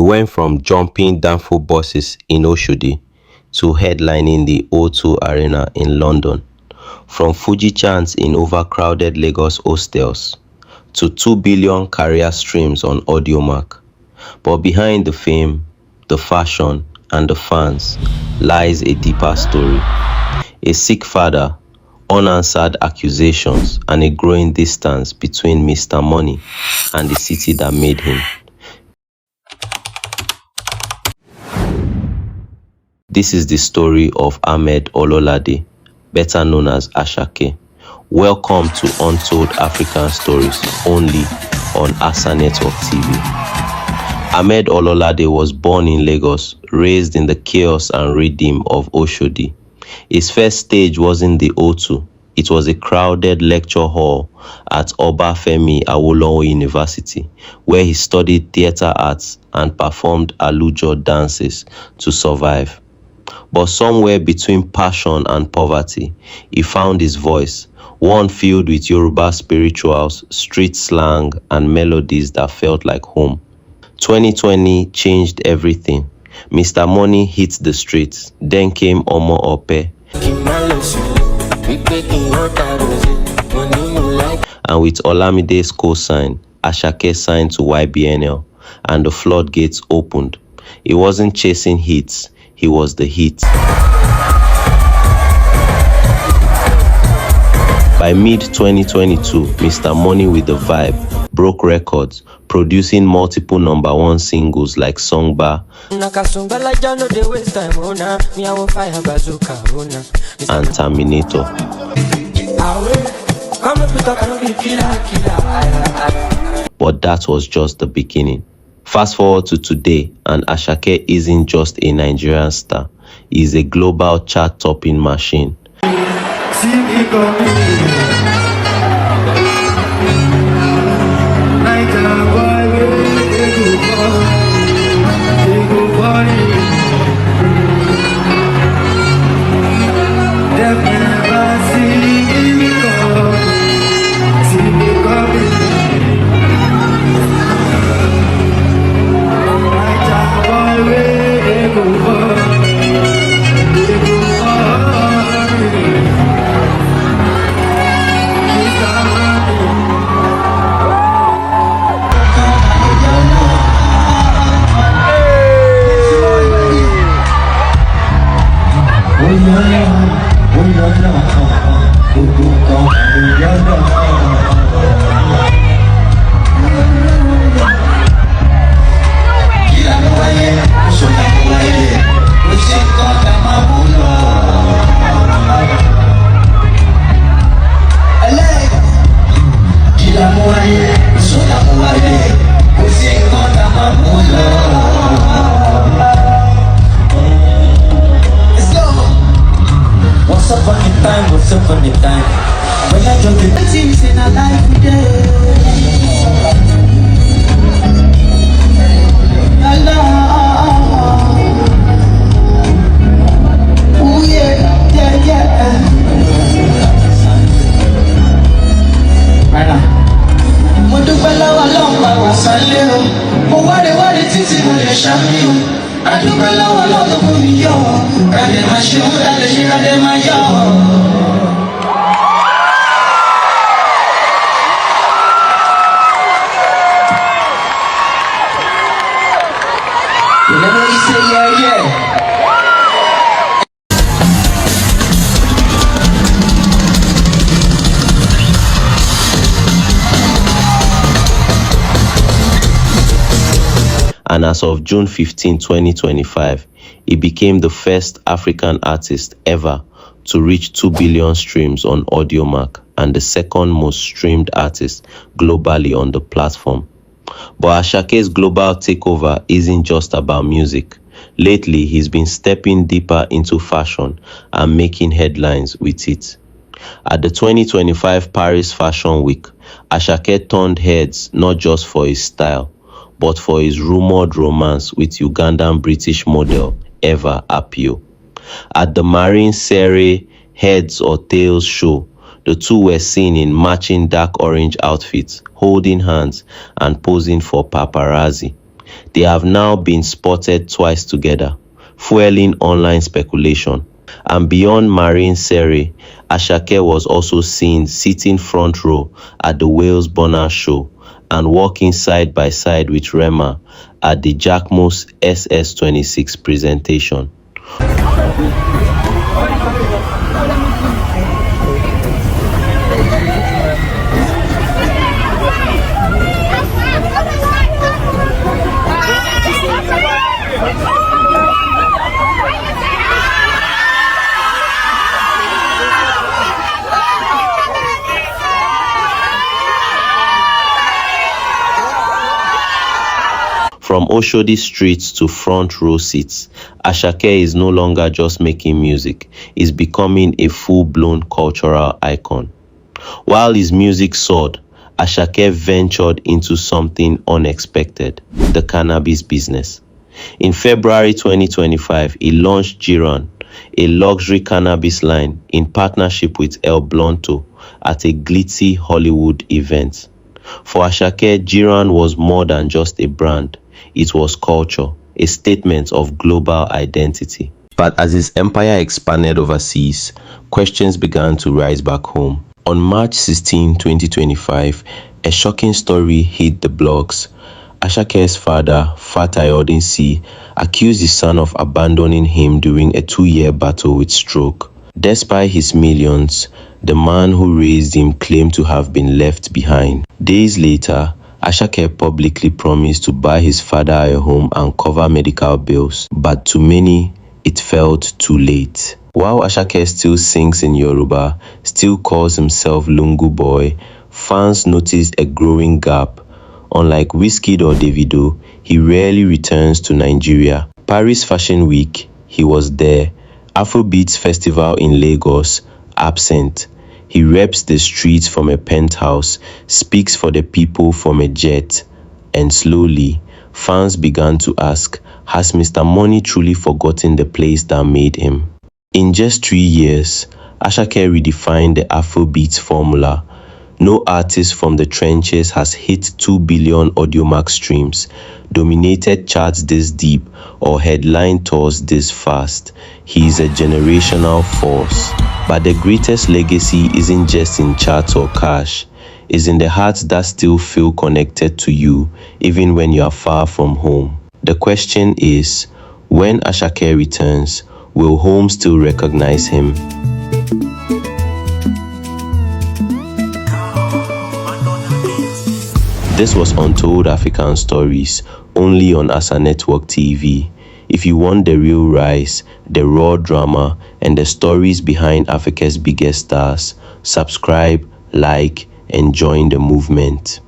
went from jumping Danfo buses in Oshodi to headlining the O2 Arena in London, from Fuji chants in overcrowded Lagos hostels to 2 billion career streams on Audiomack. But behind the fame, the fashion, and the fans lies a deeper story. A sick father, unanswered accusations, and a growing distance between Mr. Money and the city that made him. This is the story of Ahmed Ololade, better known as Asake. Welcome to Untold African Stories, only on Asa Network TV. Ahmed Ololade was born in Lagos, raised in the chaos and rhythm of Oshodi. His first stage wasn't the O2. It was a crowded lecture hall at Obafemi Awolowo University, where he studied theater arts and performed alujo dances to survive. But somewhere between passion and poverty, he found his voice, one filled with Yoruba spirituals, street slang, and melodies that felt like home. 2020 changed everything. Mr. Money hit the streets, then came Omo Ope. And with Olamide's co-sign, Asake signed to YBNL, and the floodgates opened. He wasn't chasing hits, he was the hit. By mid-2022, Mr. Money with the Vibe broke records, producing multiple #1 singles like Songba and Terminator. But that was just the beginning. Fast forward to today, and Asake isn't just a Nigerian star, he's a global chart-topping machine. And as of June 15, 2025, he became the first African artist ever to reach 2 billion streams on Audiomack and the second most streamed artist globally on the platform. But Asake's global takeover isn't just about music. Lately, he's been stepping deeper into fashion and making headlines with it. At the 2025 Paris Fashion Week, Asake turned heads not just for his style, but for his rumored romance with Ugandan British model Eva Apio. At the Marine Serie Heads or Tails show, the two were seen in matching dark orange outfits, holding hands and posing for paparazzi. They have now been spotted twice together, fueling online speculation. And beyond Marine Sere, Asake was also seen sitting front row at the Wales Burna show and walking side by side with Rema at the Jacmos SS26 presentation. From Oshodi streets to front row seats, Asake is no longer just making music, he's becoming a full-blown cultural icon. While his music soared, Asake ventured into something unexpected, the cannabis business. In February 2025, he launched Giran, a luxury cannabis line in partnership with Blunto at a glitzy Hollywood event. For Asake, Giran was more than just a brand. It was culture, a statement of global identity. But as his empire expanded overseas, questions began to rise back home. On March 16, 2025, a shocking story hit the blogs. Asake's father, Fatai Odinsi, accused his son of abandoning him during a 2-year battle with stroke. Despite his millions, the man who raised him claimed to have been left behind. Days later, Asake publicly promised to buy his father a home and cover medical bills, but to many, it felt too late. While Asake still sings in Yoruba, still calls himself Lungu Boy, fans noticed a growing gap. Unlike Wizkid or Davido, he rarely returns to Nigeria. Paris Fashion Week, he was there. Afrobeats Festival in Lagos, absent. He reps the streets from a penthouse, speaks for the people from a jet. And slowly, fans began to ask, has Mr. Money truly forgotten the place that made him? In just 3 years, Asake redefined the Afrobeats formula. No artist from the trenches has hit 2 billion Audiomack streams, dominated charts this deep, or headline tours this fast. He is a generational force. But the greatest legacy isn't just in charts or cash. It's in the hearts that still feel connected to you, even when you are far from home. The question is, when Asake returns, will home still recognize him? This was Untold African Stories, only on Asa Network TV. If you want the real rise, the raw drama, and the stories behind Africa's biggest stars, subscribe, like, and join the movement.